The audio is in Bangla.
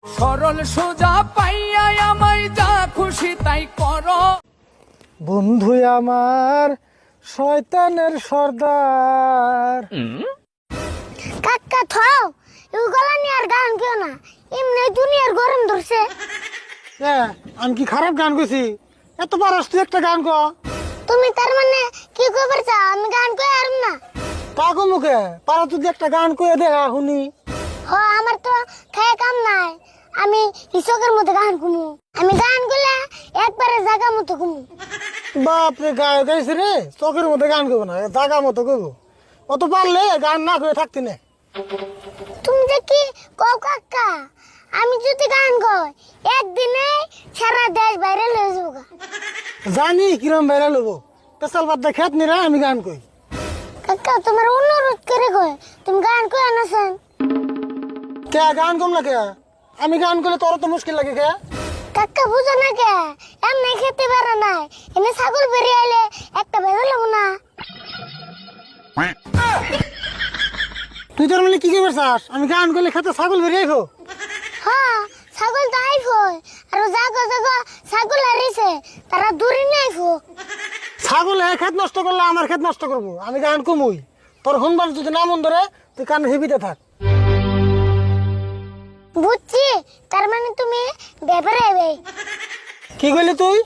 সরল সোজা পাইয়া আমায় যা খুশি তাই করো। বন্ধু আমার শয়তানের সর্দার। কাকা থাও এগুলা নিয়ে আর গান কেউ না, এমনি দুনিয়ার গরম ধরছে। আমি কি খারাপ গান কইছি? এত পারস তুই একটা গান কর। তুমি তার মানে কি কইবার চাও আমি গান কই আরম না? কাকু মুখে পারা তুই একটা গান কয়ে দেখা শুনি। হ আমার তো খায় কাম নাই, আমি ইসকের মতো গান কুমু। আমি গান গুলা একবারে জায়গা মতো কুমু। বাপরে গায়ে গাইছে রে, চোখের মধ্যে গান করবো না, জাগা মতো করবো। অত পারলে গান না করে থাকতি না। তুমি যে কি কও কাকা, আমি যদি গান কই একদিনে সারা দেশ বাইরে লয়ে যাবো। জানি কিরম বেড়া লবো, পেশাল বাদ খেত নিরা আমি গান কই। কাকা তোমার অনুরোধ করে কই তুমি গান কই আনছেন। কে গান কম না কে? আমি গান করলে তোর তো মুশকিল লাগে কে? কাকা বুঝো না কে, এমনি খেতে পারে নাই, এনে ছাগল বেরিয়ে আইলে একটা বেজে লাগবো না। তুই তোর মানে কি করবে চাস? আমি গান করলে খেতে ছাগল বেরিয়ে আইবো? হ্যাঁ ছাগল তো আইফো, আর জাগো জাগো ছাগল হারিয়েছে তারা দূরে নিয়ে আইফো। ছাগল খেত নষ্ট করলে আমার খেত নষ্ট করবো, আমি গান কমুই। তোর শুনবার যদি না মন ধরে তুই কান হেবিতে থাক। বুঝছি, তার মানে তুমি ব্যাপারে আইবে। কি কইলি তুই?